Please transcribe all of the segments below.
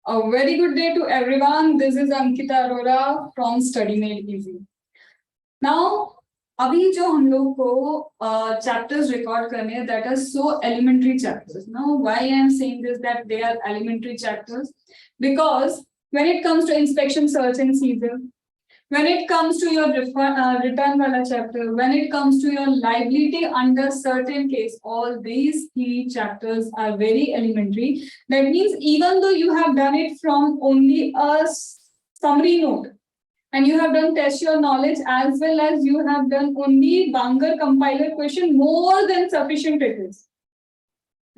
A very good day to everyone. This is Ankita Arora from STUDYMADEEASY. Now, अभी जो हम लोग को chapters record करने हैं, that are so elementary chapters. Now, why I am saying this that they are elementary chapters? Because when it comes to inspection, search and seizure, when it comes to your return wala chapter, when it comes to your liability under certain case, all these three chapters are very elementary. That means even though you have done it from only a summary note, and you have done test your knowledge as well as you have done only Banger compiler question, more than sufficient it is.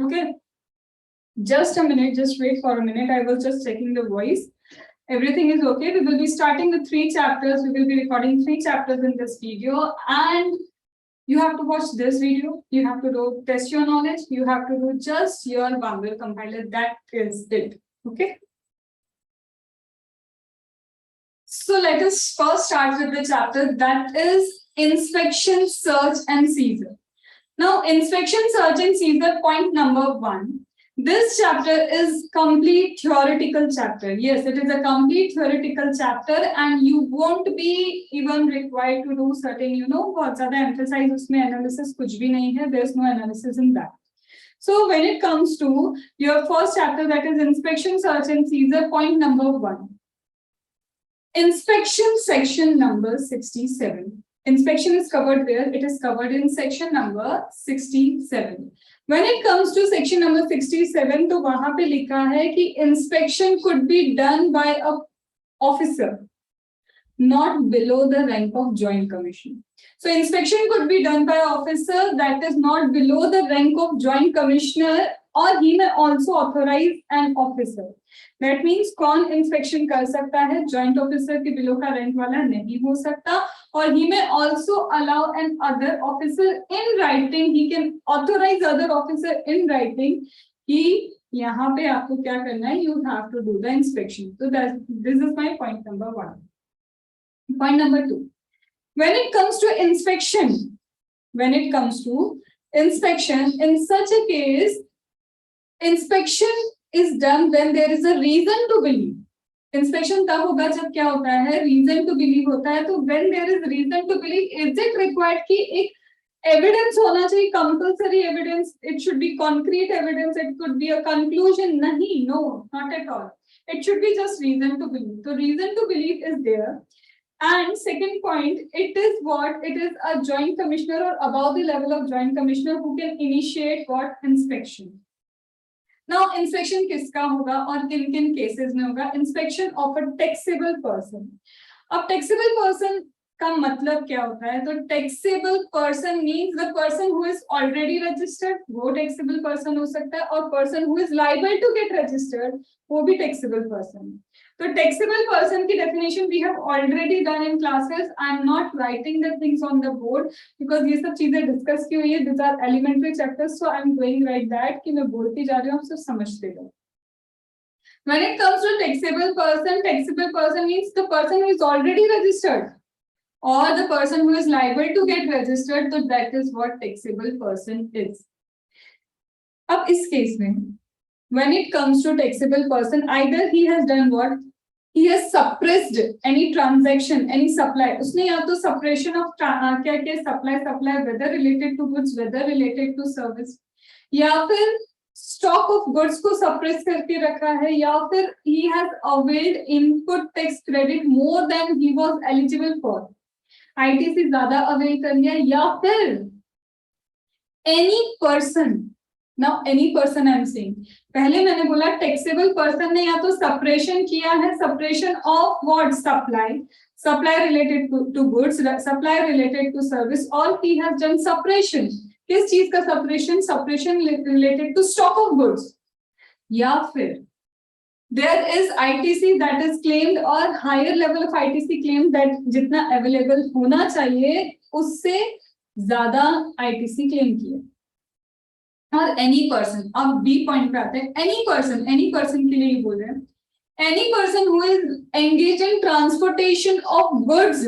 Okay. Just a minute, just wait for a minute. I was just checking the voice. Everything is okay. We will be starting with 3 chapters. We will be recording 3 chapters in this video, and you have to watch this video. You have to do test your knowledge. You have to do just your Banger compiler. That is it. Okay. So let us first start with the chapter that is inspection, search and seizure. Now, inspection, search and seizure, point number 1. This chapter is complete theoretical chapter. Yes, it is a complete theoretical chapter, and you won't be even required to do certain, बहुत ज़्यादा emphasize उसमें analysis कुछ भी नहीं है. There's no analysis in that. So when it comes to your first chapter, that is inspection, search and seizure, point number 1. Inspection section number 67. Inspection is covered there. It is covered in section number 67. When it comes to section number 67, तो वहाँ पे लिखा है कि inspection could be done by a officer not below the rank of joint commissioner. So inspection could be done by officer that is not below the rank of joint commissioner, or he may also authorize an officer. That means कौन inspection कर सकता है? Joint officer के below का rank वाला नहीं हो सकता, और he may also allow an other officer in writing. He can authorize other officer in writing कि यहाँ पे आपको क्या करना है? You have to do the inspection. So this is my point number 1. Point number 2. When it comes to inspection, in such a case, inspection is done when there is a reason to believe. Inspection तब होगा जब क्या होता है? Reason to believe होता है. तो when there is reason to believe, is it required कि एक evidence होना चाहिए, compulsory evidence? It should be concrete evidence. It could be a conclusion. नहीं, no, not at all. It should be just reason to believe. So reason to believe is there. And second point, it is what? It is a joint commissioner or above the level of joint commissioner who can initiate what? Inspection. Now, inspection किसका होगा और किन cases में होगा? Inspection of a taxable person. अब taxable person का मतलब क्या होता है? तो taxable person means the person who is already registered, वो taxable person हो सकता है, और person who is liable to get registered, वो भी taxable person. So taxable person की definition we have already done in classes. I am not writing the things on the board because ये सब चीजें discuss की हुई है. These are elementary chapters, so I am going like that कि मैं बोलती जा रही हूँ, आप सब समझते जाओ. When it comes to taxable person means the person who is already registered or the person who is liable to get registered. So that is what taxable person is. अब इस case में, when it comes to taxable person, either he has done what? He has suppressed any transaction, any supply. उसने या तो suppression of क्या supply, whether related to goods, whether related to service, या फिर stock of goods को suppress करके रखा है, या फिर he has availed input tax credit more than he was eligible for. ITC ज़्यादा avail कर लिया, या फिर any person. Now, any person I am saying. पहले मैंने बोला taxable person ने या तो suppression किया है, suppression of what? Supply related to goods, supply related to service, or he has done suppression. किस चीज का suppression related to stock of goods, या फिर there is ITC that is claimed or higher level of ITC claimed that जितना available होना चाहिए उससे ज़्यादा ITC claim किया. और any person, अब B point पे आते हैं. any person के लिए बोल रहे हैं. Any person who is engaged in transportation of goods.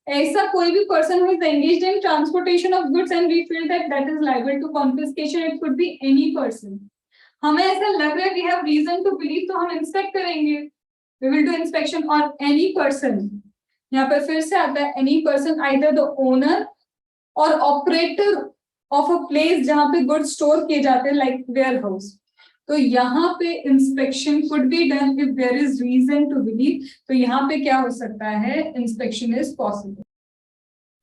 ऐसा कोई भी person who is engaged in transportation of goods and we feel that is liable to confiscation. It could be any person. हमें ऐसा लग रहा है we have reason to believe, तो हम इंस्पेक्ट करेंगे. We will do inspection on any person. यहाँ पे फिर से आता है any person, either the owner or operator of a place जहाँ पे goods store किए जाते हैं, like warehouse. तो यहाँ पे inspection could be done if there is reason to believe. तो यहाँ पे क्या हो सकता है? Inspection is possible.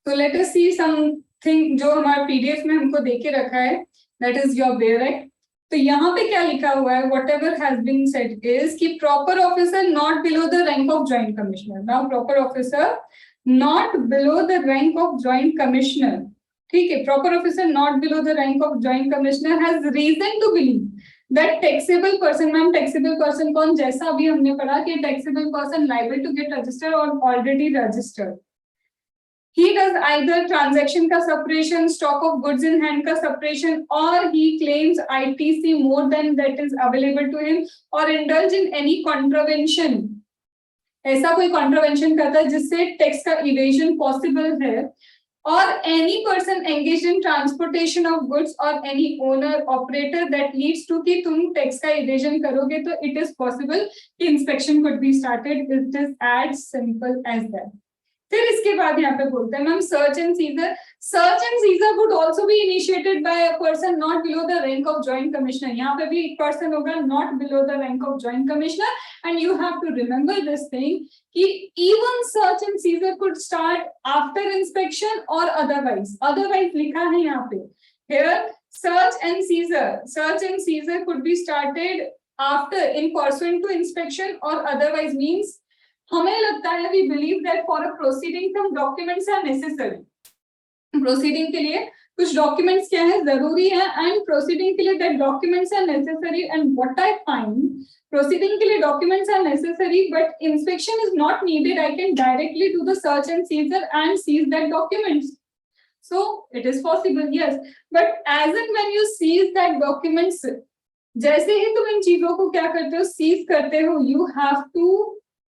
So let us see something जो हमारे PDF में हमको देके रखा है, that is your Bear Act. तो यहाँ पे क्या लिखा हुआ है? Whatever has been said is कि proper officer not below the rank of joint commissioner. Now proper officer not below the rank of joint commissioner. ठीक है, proper officer not below the rank of joint commissioner has reason to believe that taxable person, ma'am taxable person कौन? जैसा अभी हमने पढ़ा कि taxable person liable to get registered or already registered. He does either transaction का separation, stock of goods in hand का separation, or he claims ITC more than that is available to him, or indulge in any contravention. ऐसा कोई contravention करता है जिससे tax का evasion possible है, or any person engaged in transportation of goods or any owner operator that leads to कि तुम tax का evasion करोगे तो it is possible कि inspection could be started. It is as simple as that. फिर इसके बाद यहाँ पे बोलते हैं ma'am search and seizure. Search and seizure would also be initiated by a person not below the rank of joint commissioner. यहाँ पे भी एक पर्सन होगा not below the rank of joint commissioner. And you have to remember this thing कि even search and seizure could start after inspection और otherwise लिखा है यहाँ पे. Here search and seizure could be started after in pursuant to inspection और otherwise means हमें लगता है we believe that for a proceeding some documents are necessary. Proceeding के लिए कुछ documents क्या है जरूरी है and proceeding के लिए that documents are necessary. And what I find proceeding के लिए documents are necessary but inspection is not needed. I can directly do the search and seizure and seize that documents. So it is possible, yes. But as and when you seize that documents, जैसे ही तुम इन चीजों को क्या करते हो seize करते हो, you have to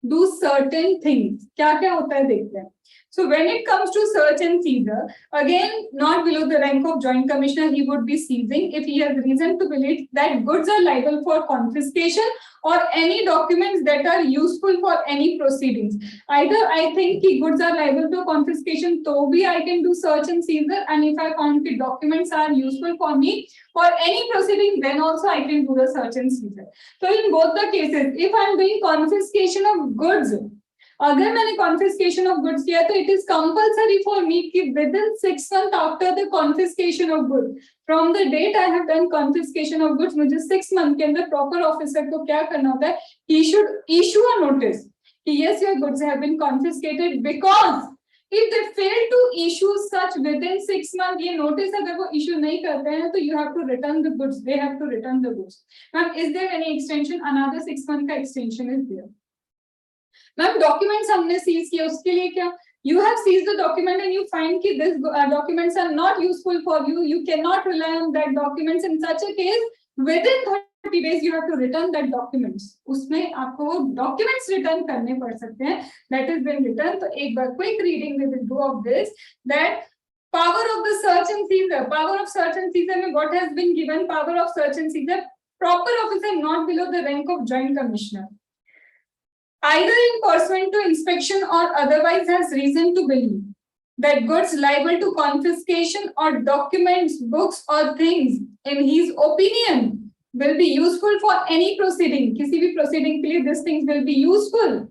do certain things. क्या क्या होता है देखते हैं. So when it comes to search and seizure, again not below the rank of joint commissioner, he would be seizing if he has reason to believe that goods are liable for confiscation or any documents that are useful for any proceedings. Either I think कि goods are liable to confiscation, तो भी I can do search and seizure, and if I found कि documents are useful for me for any proceeding, then also I can do the search and seizure. So in both the cases, if I am doing confiscation of goods, अगर मैंने confiscation of goods किया तो it is compulsory for me कि within 6 months after the confiscation of goods, from the date I have done confiscation of goods, मुझे 6 month के अंदर proper officer को क्या करना होता है? He should issue a notice कि yes your goods have been confiscated, because if they fail to issue such within 6 months, ये notice अगर वो issue नहीं करते हैं तो you have to return the goods. They have to return the goods. Ma'am, is there any extension? Another 6 month का extension is there. Ma'am documents हमने seize किया उसके लिए क्या? You have seized the document and you find कि this documents are not useful for you. You cannot rely on that documents. In such a case, within 30 days you have to return that documents. उसमें आपको वो documents return करने पड़ सकते हैं. That is been returned. तो एक बार quick reading we will do of this. That power of the search and seizure. Power of search and seizure में what has been given? Power of search and seizure. Proper officer not below the rank of joint commissioner, either in pursuant to inspection or otherwise has reason to believe that goods liable to confiscation or documents, books or things in his opinion will be useful for any proceeding. किसी भी proceeding के लिए these things will be useful.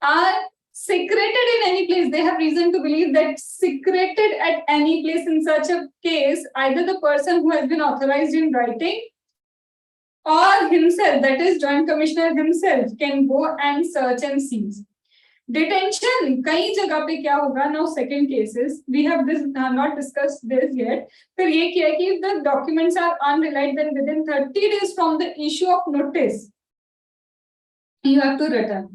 Are secreted in any place. They have reason to believe that secreted at any place. In such a case, either the person who has been authorized in writing or himself, that is joint commissioner himself, can go and search and seize. Detention कई जगह पे क्या होगा? Now second cases we have this not discussed this yet. फिर ये क्या है कि if the documents are unreliable, then within 30 days from the issue of notice you have to return.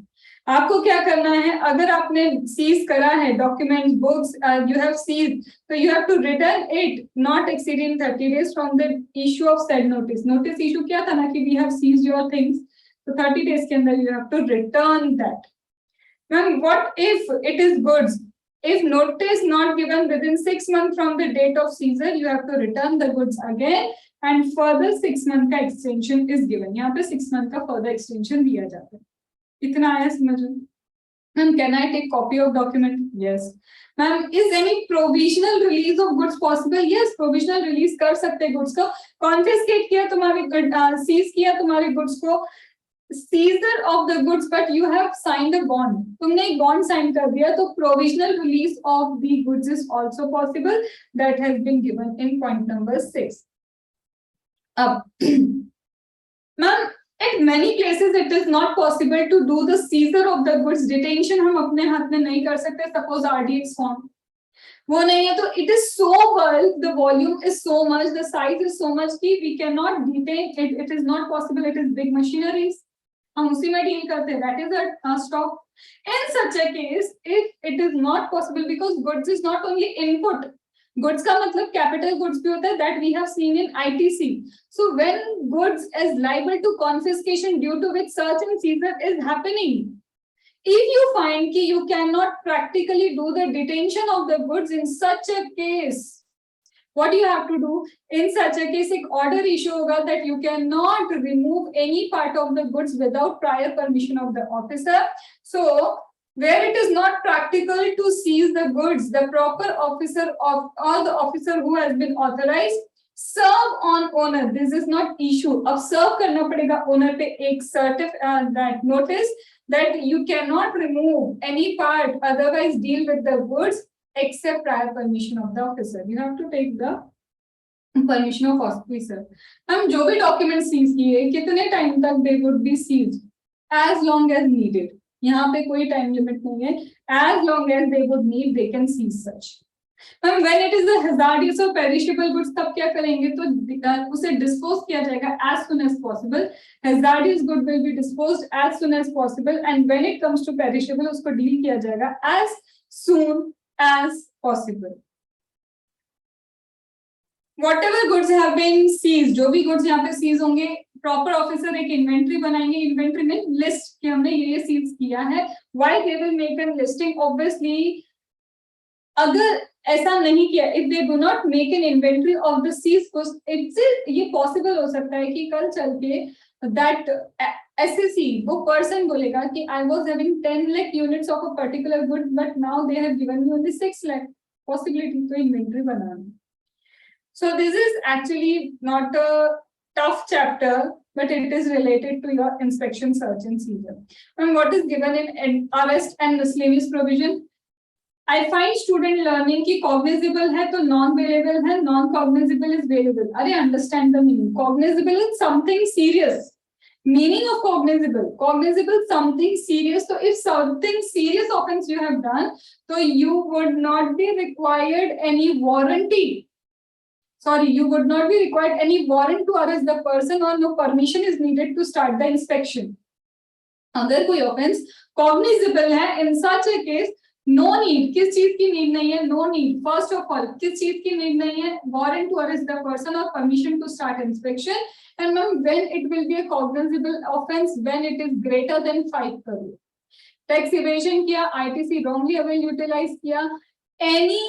आपको क्या करना है? अगर आपने सीज करा है documents, books, you have seize, तो you have to return it not exceeding 30 days from the issue of said notice. Notice issue क्या था ना कि we have seized your things, तो 30 days के अंदर you have to return that. Ma'am what if it is goods? If notice not given within 6 months from the date of seizure, you have to return the goods again. And further 6 month का extension is given. यहाँ पे 6 month का further extension दिया जाता है. इतना आया समझ में? Ma'am can I take copy of document? Yes. Ma'am is any provisional release of goods possible? Yes, provisional release कर सकते हैं गुड्स को. कॉन्फिस्केट किया तुम्हारे सीज किया तुम्हारे गुड्स को, seizure of the goods, but you have signed a bond. तुमने एक bond sign कर दिया, तो provisional release of the goods is also possible. That has been given in point number 6. अब, ma'am, at many places it is not possible to do the seizure of the goods. Detention हम अपने हाथ में नहीं कर सकते. Suppose RDX form वो नहीं है, तो it is so bulk, the volume is so much, the size is so much कि we cannot detain it. It is not possible. It is big machineries. हम उसी में डील करते हैं. That is a stock. In such a case, if it is not possible, because goods is not only input, goods का मतलब capital goods भी होता है, that we have seen in ITC. So when goods is liable to confiscation due to which search and seizure is happening, if you find कि you cannot practically do the detention of the goods in such a case, what you have to do in such a case, एक order issue होगा that you cannot remove any part of the goods without prior permission of the officer. So where it is not practical to seize the goods, the proper officer of or the officer who has been authorized serve on owner. This is not issue. अब serve करना पड़ेगा owner पे एक that notice that you cannot remove any part, otherwise deal with the goods except prior permission of the officer. You have to take the permission of officer. हम जो भी documents seize किए कितने time तक they would be seized? As long as needed. यहाँ पे कोई time limit नहीं है. As long as they would need, they can seize such. When it is a hazardous or perishable goods, तब क्या करेंगे? तो उसे dispose किया जाएगा as soon as possible. Hazardous good will be disposed as soon as possible, and when it comes to perishable, उसको deal किया जाएगा as soon as possible. Whatever goods have been seized, जो भी goods यहाँ पे seize होंगे, proper officer एक inventory बनाएंगे. Inventory में list कि हमने ये seize किया है. Why they will make a listing? Obviously, अगर ऐसा नहीं किया, if they do not make an inventory of the seized goods, इससे ये possible हो सकता है कि कल चल के that SSC वो person बोलेगा कि I was having 10 lakh units of a particular good, but now they have given me only 6 lakh. Possibility to inventory banana. So this is actually not a tough chapter, but it is related to your inspection, search and seizure. And what is given in arrest and miscellaneous provision? I find student learning की cognizable है तो non-bailable है, non-cognizable is bailable. अरे understand the meaning. Cognizable is something serious. Meaning of cognizable. Cognizable something serious. So if something serious offense you have done, so you would not be required any warranty. Sorry, you would not be required any warrant to arrest the person, or no permission is needed to start the inspection. अगर कोई offense cognizable है, in such a case, no need. किस चीज की need नहीं है? No need. First of all, किस चीज की need नहीं है? Warrant to arrest the person or permission to start inspection. And when it will be a cognizable offense, when it is greater than 5 crore. Tax evasion किया, ITC wrongly avail utilize किया, any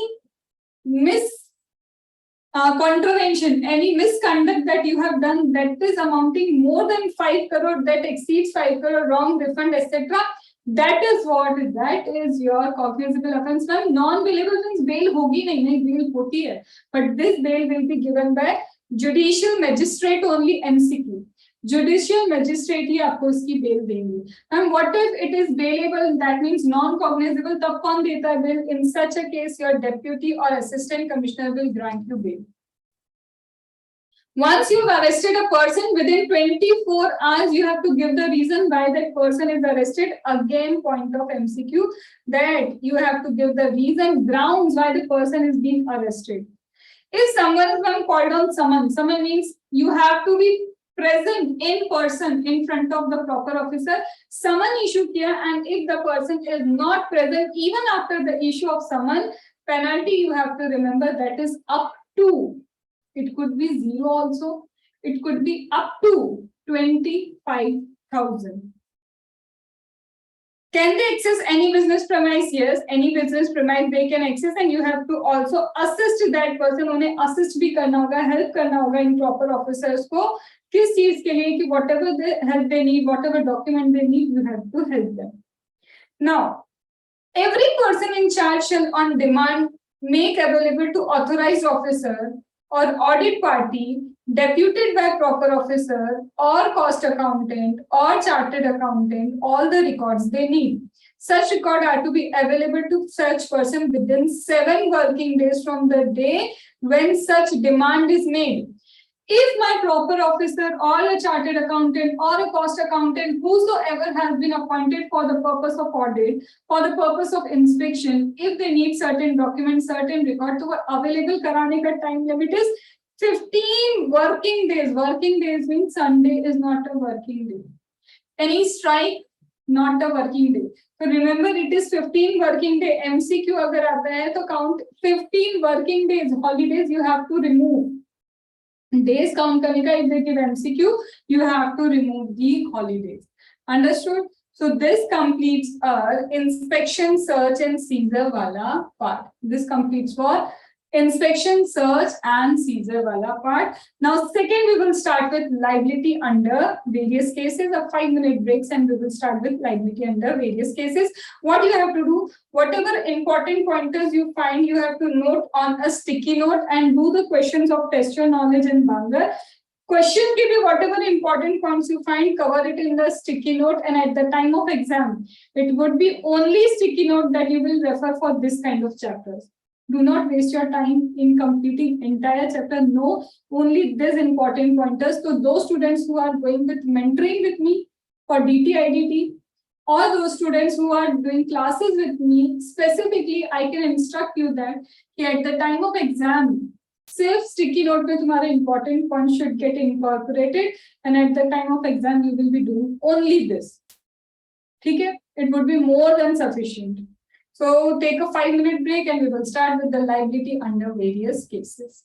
contravention, any misconduct that you have done that is amounting more than 5 crore, that exceeds 5 crore, wrong refund, etc. That is your cognizable offense. Non-bailable means bail होगी नहीं, bail होती है, but this bail will be given by judicial magistrate only. MCQ. Judicial magistrate ही आपको इसकी bail देंगे. And what if it is bailable? That means non-cognizable. तब कौन देता है bail? In such a case, your deputy or assistant commissioner will grant you bail. Once you've arrested a person, within 24 hours, you have to give the reason why that person is arrested. Again, point of MCQ, that you have to give the reason, grounds why the person is being arrested. If someone is called on summon means you have to be present in person in front of the proper officer. Summon issue kiya, and if the person is not present even after the issue of summon, penalty you have to remember that is up to, it could be 0 also, it could be up to 25,000. Can they access any business premise? Yes, any business premise they can access, and you have to also assist that person. उन्हें assist भी करना होगा, help करना होगा इन proper officers को किस चीज के लिए कि whatever the help they need, whatever document they need, you have to help them. Now, every person in charge shall on demand make available to authorized officer or audit party deputed by proper officer or cost accountant or chartered accountant all the records they need. Such records are to be available to such person within 7 working days from the day when such demand is made. If my proper officer or a chartered accountant or a cost accountant, whosoever has been appointed for the purpose of audit, for the purpose of inspection, if they need certain documents, certain records, तो available कराने का time limit is 15 working days. Working days means Sunday is not a working day. Any strike, not a working day. So remember, it is 15 working day. MCQ अगर आता है तो count 15 working days. Holidays you have to remove. Days count करने का, if they give MCQ, you have to remove the holidays. Understood? So this completes our inspection, search, and seizure wala part. This completes for inspection, search, and seizure wala part. Now, second, we will start with liability under various cases. A 5-minute breaks, and we will start with liability under various cases. What you have to do, whatever important pointers you find, you have to note on a sticky note and do the questions of test your knowledge in Banga. Question can be whatever important points you find, cover it in the sticky note, and at the time of exam, it would be only sticky note that you will refer for this kind of chapters. Do not waste your time in completing entire chapter. No, only these important pointers. So those students who are going with mentoring with me for DTIDT, or those students who are doing classes with me, specifically, I can instruct you that at the time of exam, सिर्फ sticky note पे तुम्हारे important points should get incorporated, and at the time of exam you will be doing only this. ठीक है? It would be more than sufficient. So take a 5-minute break and we will start with the liability under various cases.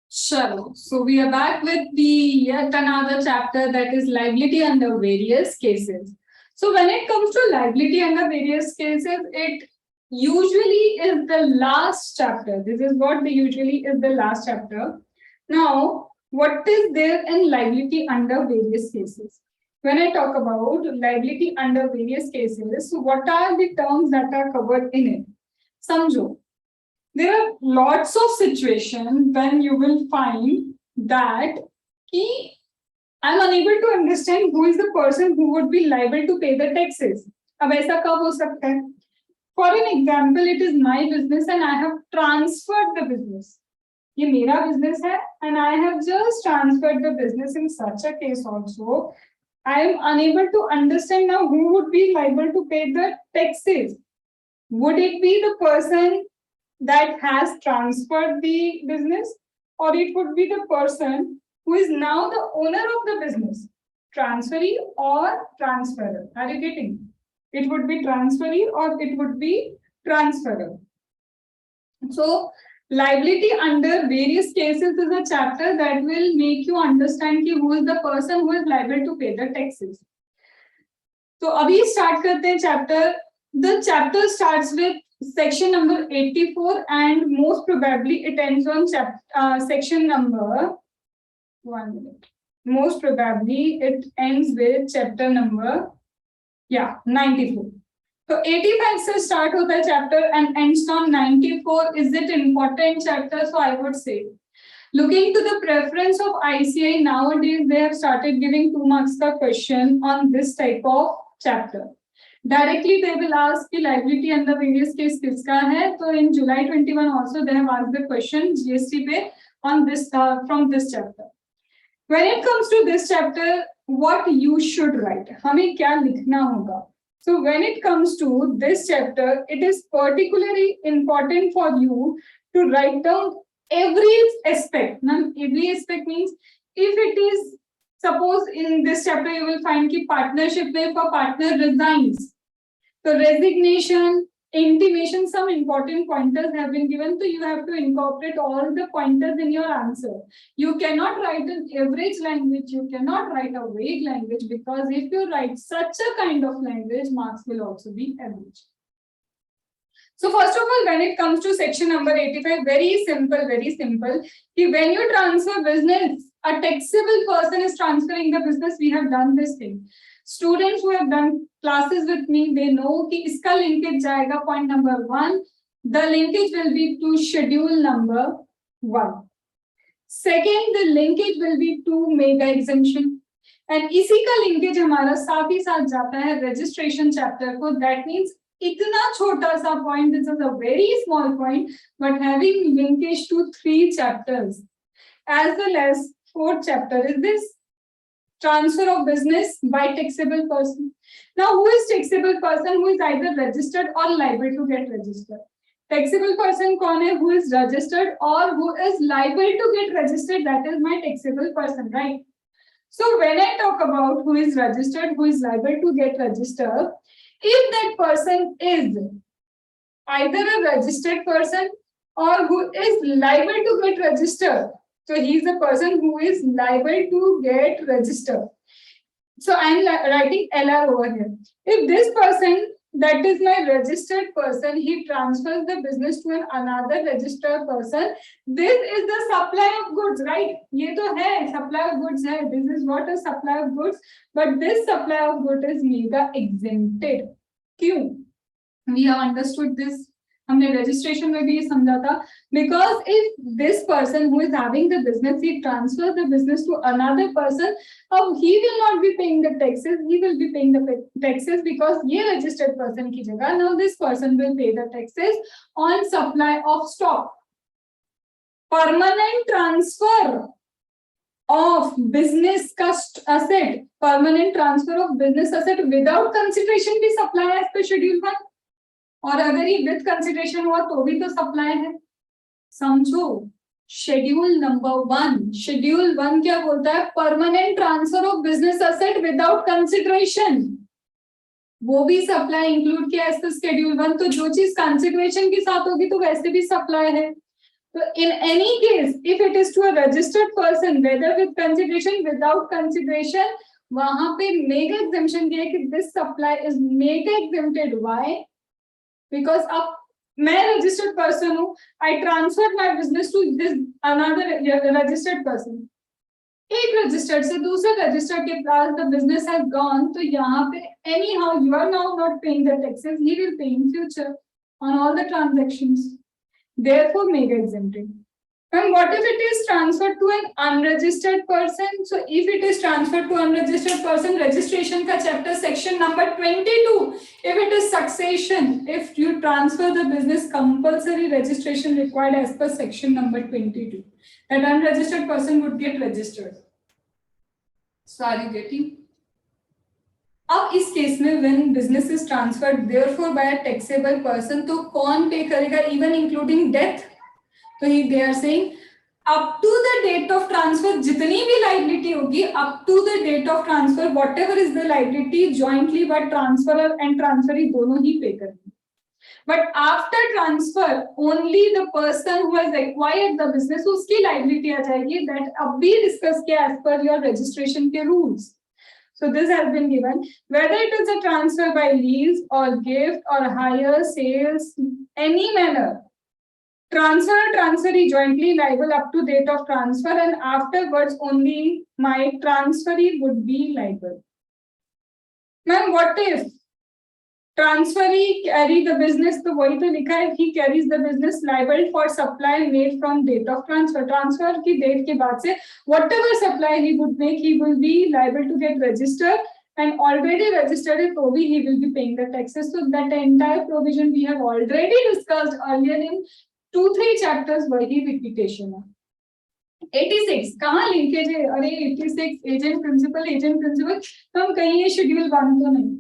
Sure. So we are back with the yet another chapter, that is liability under various cases. So when it comes to liability under various cases, it usually is the last chapter. This is what usually is the last chapter. Now, what is there in liability under various cases? When I talk about liability under various cases, so what are the terms that are covered in it? Samjho. There are lots of situations when you will find that I'm unable to understand who is the person who would be liable to pay the taxes. अब ऐसा कब हो सकता है? For an example, it is my business and I have transferred the business. ये मेरा business है and I have just transferred the business. In such a case also, I am unable to understand now who would be liable to pay the taxes. Would it be the person that has transferred the business, or it would be the person who is now the owner of the business? Transferee or transferor? Are you getting? It would be transferee or it would be transferor. So liability under various cases is a chapter that will make you understand who is the person who is liable to pay the taxes. So abhi start karte hain chapter. The chapter starts with section number 84 and most probably it ends on section number 1 minute. Most probably it ends with chapter number 94. So 85 से start होता है chapter and ends on 94. Is it important chapter? So I would say, looking to the preference of ICI, nowadays they have started giving 2 marks का question on this type of chapter. Directly they will ask the liability under various case किसका है. So in July 21 also they have asked the question GST पे on this from this chapter. When it comes to this chapter, what you should write, हमें क्या लिखना होगा? So when it comes to this chapter, it is particularly important for you to write down every aspect. Now, every aspect means if it is, suppose in this chapter you will find कि partnership में for partner resigns. So resignation, intimation, some important pointers have been given, so you have to incorporate all the pointers in your answer. You cannot write an average language, you cannot write a vague language, because if you write such a kind of language, marks will also be average. So first of all, when it comes to section number 85, very simple, very simple. When you transfer business, a taxable person is transferring the business. We have done this thing. Students who have done classes with me, they know कि इसका linkage जाएगा point number 1. The linkage will be to schedule number 1. Second, the linkage will be to mega exemption. And इसी का linkage हमारा साथ ही साथ जाता है registration chapter को. That means इतना छोटा सा point, this is a very small point, but having linkage to 3 chapters, as well as 4th chapter is this transfer of business by taxable person. Now, who is taxable person? Who is either registered or liable to get registered. Taxable person कौन है? Who is registered or who is liable to get registered? That is my taxable person, right? So when I talk about who is registered, who is liable to get registered, if that person is either a registered person or who is liable to get registered, so he is the person who is liable to get registered. So I am writing LR over here. If this person, that is my registered person, he transfers the business to another registered person, this is the supply of goods, right? ये तो है, supply of goods है. This is what is supply of goods, but this supply of goods is mega exempted. क्यों? We have understood this. हमने registration में भी समझा था. Because if this person who is having the business, he transfers the business to another person, he will not be paying the taxes. He will be paying the taxes because ये registered person की जगह now this person will pay the taxes on supply of stock. Permanent transfer of business asset, permanent transfer of business asset without consideration भी supply as per schedule 1. और अगर ये with consideration हुआ तो भी तो सप्लाई है. समझो, शेड्यूल नंबर 1, शेड्यूल 1 क्या बोलता है? Permanent transfer of business asset without consideration, वो भी सप्लाई इंक्लूड किया है शेड्यूल 1. तो जो चीज कंसिडरेशन के साथ होगी तो वैसे भी सप्लाई है. तो in any case if it is to a registered person, whether with consideration without consideration, वहां पे मेगा एग्जेम्पशन दिया है कि this supply is mega exempted. Why? Because अब मैं registered person हूँ, I transferred my business to this another registered person. एक registered से दूसरे registered के पास the business has gone, तो यहाँ पे anyhow you are now not paying the taxes, he will pay in future on all the transactions. Therefore, mega exempted. And what if it is transferred to an unregistered person? So if it is transferred to unregistered person, registration ka chapter section number 22. If it is succession, if you transfer the business, compulsory registration required as per section number 22. That unregistered person would get registered. So are you getting? अब इस case में when business is transferred therefore by a taxable person, तो कौन पे करेगा? Even including death. तो they are saying up to the date of transfer जितनी भी liability होगी, up to the date of transfer whatever is the liability jointly by transferor and transferee दोनों ही पे करेंगे. But after transfer only the person who has acquired the business उसकी liability आ जाएगी. That अब भी discuss किया as per your registration के rules. So this has been given. Whether it is a transfer by lease or gift or hire, sales, any manner, transferee jointly liable up to date of transfer, and afterwards only my transferee would be liable. Ma'am, what if transferee carry the business? तो वही तो लिखा है, he carries the business liable for supply made from date of transfer. Transfer की date के बाद से whatever supply he would make, he will be liable to get registered, and already registered है तो भी he will be paying the taxes. So that entire provision we have already discussed earlier in 2-3 chapters. वही repetition है. 86 कहाँ linkage है? अरे 86 agent principal तो हम कहीं ये schedule 1 तो नहीं.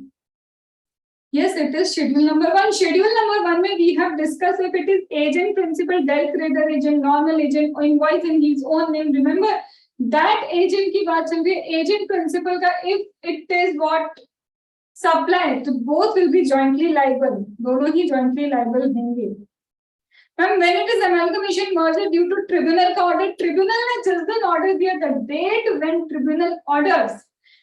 Yes, it is schedule number 1. Schedule number 1 में we have discussed if it is agent principal, dealt creditor agent, normal agent, or invoice in his own name. Remember that agent की बात चल रही है. Agent principal का if it is what supply, तो both will be jointly liable, दोनों ही jointly liable होंगे। When it is amalgamation merger due to tribunal का order, tribunal ने जिस दिन order दिया, the date when tribunal orders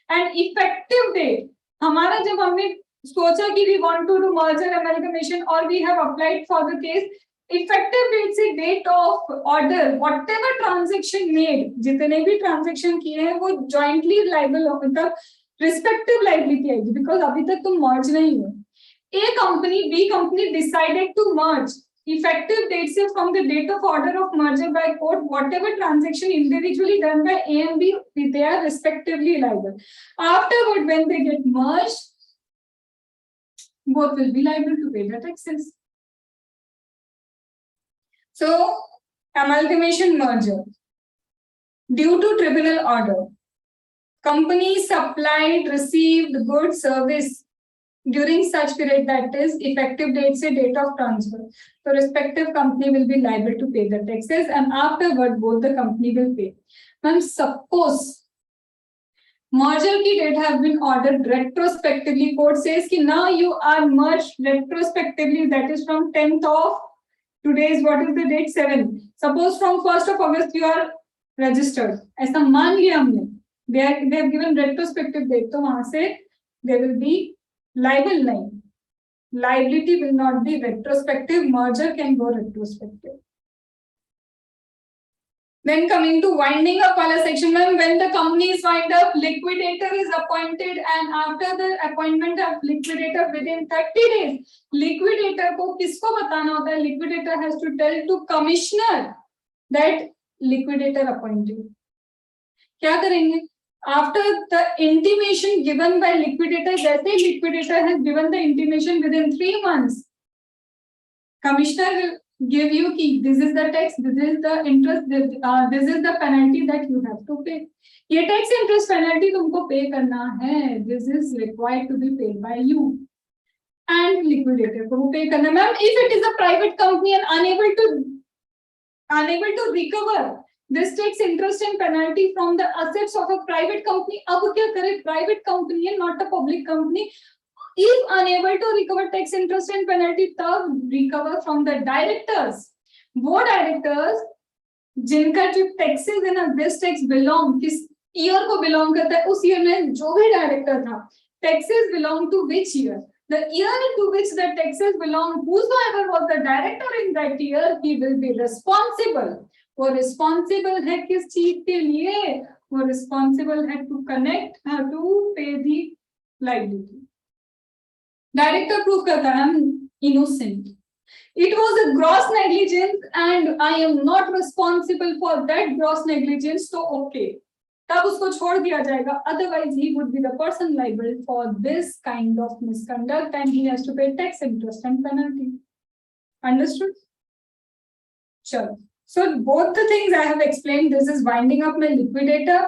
and effective date, हमारा जब हमने सोचा कि we want to do merger amalgamation or we have applied for the case, effective date से date of order, whatever transaction made, जितने भी transaction किए हैं वो jointly liable हो, मतलब respective liability आएगी, because अभी तक तुम merge नहीं हो। A company, B company decided to merge. Effective date से from the date of order of merger by court, whatever transaction individually done by A and B, they are respectively liable. Afterward, when they get merged, both will be liable to pay the taxes. So, amalgamation merger due to tribunal order, company supplied, received good service during such period, that is effective date से date of transfer, so respective company will be liable to pay the taxes and afterward both the company will pay. Ma'am, suppose merger की date have been ordered retrospectively, court says कि now you are merged retrospectively, that is from 10th of, today is what is the date, 7, suppose from 1st of August you are registered, ऐसा मान लिया हमने, they have given retrospective date, तो वहां से there will be liable नहीं, liability will not be retrospective, merger can go retrospective. Then coming to winding up wala section, when the company is wind up, liquidator is appointed and after the appointment of liquidator within 30 days, liquidator को किसको बताना होता है, liquidator has to tell to commissioner that liquidator appointed. क्या करेंगे? After the intimation given by liquidator, that the liquidator has given the intimation within 3 months, commissioner will give you कि this is the tax, this is the interest, this is the penalty that you have to pay. ये tax interest penalty तुमको pay करना है, this is required to be paid by you and liquidator को pay करना. Ma'am, if it is a private company and unable to recover this takes interest and penalty from the assets of a private company. अब क्या करे, private company है, not a public company. If unable to recover tax interest and penalty, तब recover from the directors. वो directors जिनका जो taxes है ना, this tax belong, किस year को belong करता है, उस year में जो भी director था, taxes belong to which year? The year to which the taxes belong, whosoever was the director in that year, he will be responsible. वो रिस्पॉन्सिबल है किस चीज के लिए, वो रिस्पॉन्सिबल है टू कनेक्ट, टू पे दी लायबिलिटी. डायरेक्टर प्रूफ करता है innocent, it was a gross negligence and I am not responsible for that gross negligence, तो ओके, तब उसको छोड़ दिया जाएगा, otherwise he would be the person liable for this kind of misconduct and he has to pay tax interest and penalty. Understood? चलो, so both the things I have explained, this is winding up my liquidator.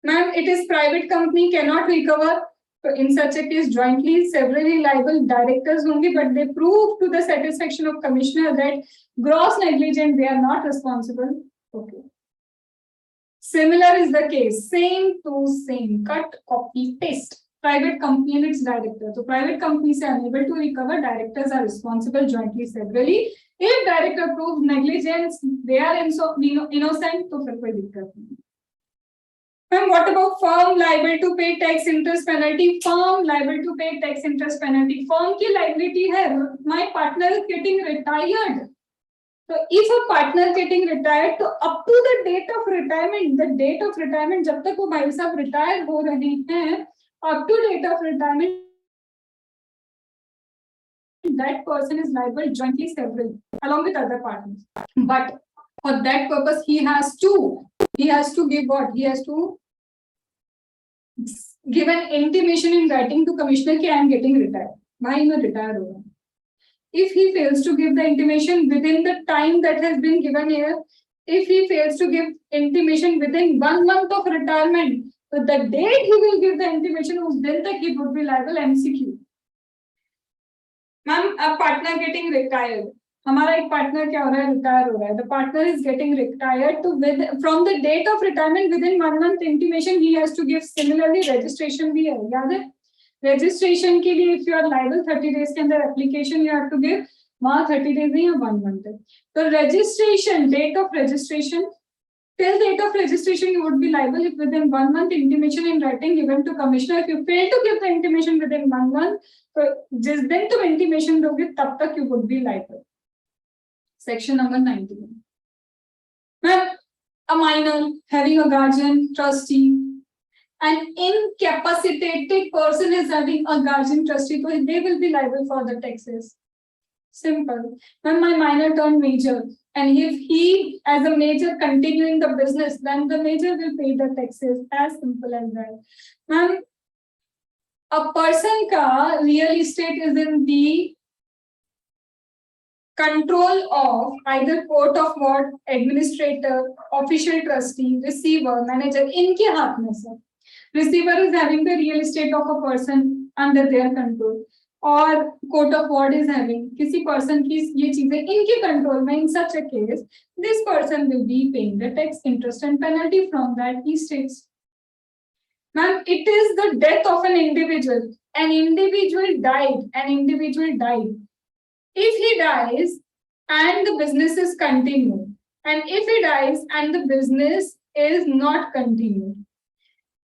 Ma'am, it is private company, cannot recover. So in such a case, jointly severally liable directors only, but they prove to the satisfaction of commissioner that gross negligence, they are not responsible. Okay. Similar is the case, same to same, cut, copy, paste. Private company and its director. So private companies are unable to recover, directors are responsible jointly severally. If director proves negligence, they are innocent, तो फिर कोई दिक्कत नहीं. Ma'am, what about firm liable to pay tax interest penalty? Firm liable to pay tax interest penalty. Firm की liability है, my partner is getting retired. So if a partner getting retired, तो up to the date of retirement, the date of retirement जब तक वो भाई साहब retire हो रहे हैं, up to date of retirement, that person is liable jointly severally along with other partners. But for that purpose, he has to give what? He has to give an intimation in writing to commissioner कि I am getting retired. भाई मैं retire हो रहा हूँ. If he fails to give the intimation within the time that has been given here, if he fails to give intimation within 1 month of retirement, so the date he will give the intimation, उस दिन तक he would be liable MCQ. Ma'am, a partner getting retired. हमारा एक partner क्या हो रहा है, retire हो रहा है. The partner is getting retired to from the date of retirement within 1 month intimation he has to give. Similarly registration भी है, याद है? Registration के लिए if you are liable 30 days के अंदर application you have to give, वहाँ 30 days नहीं है 1 month है. तो registration, date of registration, till date of registration you would be liable if within 1 month intimation in writing given to commissioner. If you fail to give the intimation within 1 month, तो जिस दिन तुम intimation दोगे तब तक you would be liable. Section number 91. Now, a minor having a guardian, trustee, an incapacitated person is having a guardian, trustee, so they will be liable for the taxes. Simple. When my minor turned major, and if he as a major continuing the business, then the major will pay the taxes. As simple as that. Ma'am, a person ka real estate is in the control of either court of what, administrator, official trustee, receiver, manager, इनके हाथ में sir. Receiver is having the real estate of a person under their control, or court of what is having किसी person की ये चीजें इनके control में. In such a case, this person will be paying the tax, interest and penalty from that estates. Ma'am, it is the death of an individual. An individual died. If he dies and the business is continued, and if he dies and the business is not continued,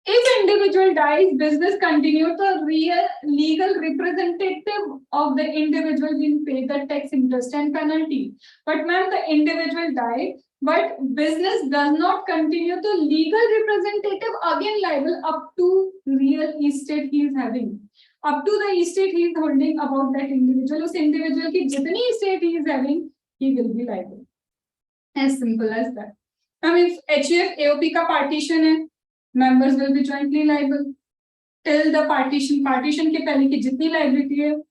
if individual dies, business continues, the real legal representative of the individual will pay the tax, interest and penalty. But ma'am, the individual died, but business does not continue, the legal representative again liable up to real estate he is having. Up to the estate he is holding about that individual, उस individual की जितनी estate he is having, he will be liable. As simple as that. I mean, if HUF AOP का partition है, members will be jointly liable. Till the partition के पहले की जितनी liability है,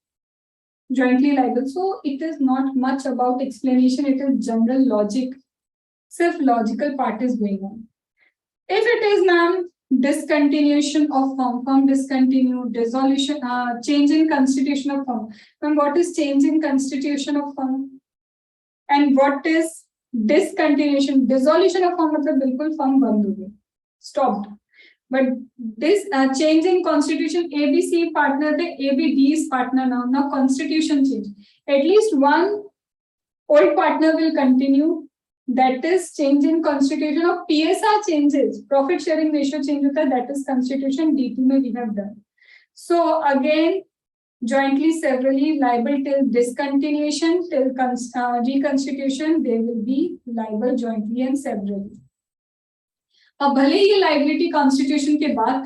jointly liable. So it is not much about explanation. It is general logic. सिर्फ logical part is going on. If it is ma'am, discontinuation of firm discontinued, dissolution, change in constitution of firm. Then what is change in constitution of firm? And what is discontinuation? Dissolution of firm मतलब बिल्कुल firm बंद हो गई, stopped. But this change in constitution, ABC partner थे, ABD is partner now. Now constitution change. At least one old partner will continue. That is change in constitution of PSR changes, profit sharing ratio change होता है, that is constitution D2 में we have done. So again, jointly, severally liable till discontinuation, till reconstitution, they will be liable jointly and severally. अब भले ही liability constitution के बाद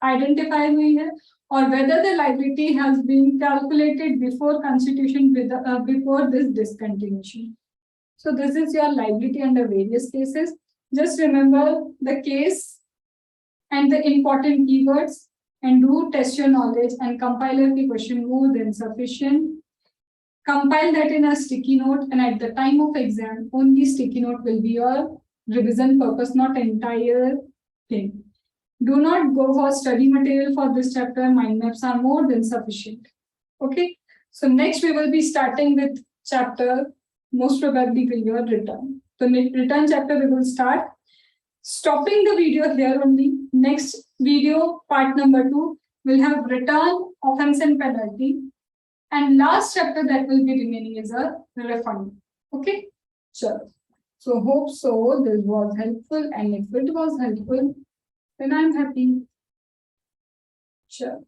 identify हुई है, or whether the liability has been calculated before constitution before this discontinuation. So this is your liability under various cases. Just remember the case and the important keywords and do test your knowledge and compiler the question more than sufficient. Compile that in a sticky note, and at the time of exam, only sticky note will be your revision purpose, not entire thing. Do not go for study material for this chapter. Mind maps are more than sufficient. Okay. So next we will be starting with chapter most probably will your return. So return chapter we will start. Stopping the video here only. Next video, part number 2, will have return, offense and penalty. And last chapter that will be remaining is a refund. Okay? Sure. So hope so this was helpful, and if it was helpful, then I'm happy. Sure.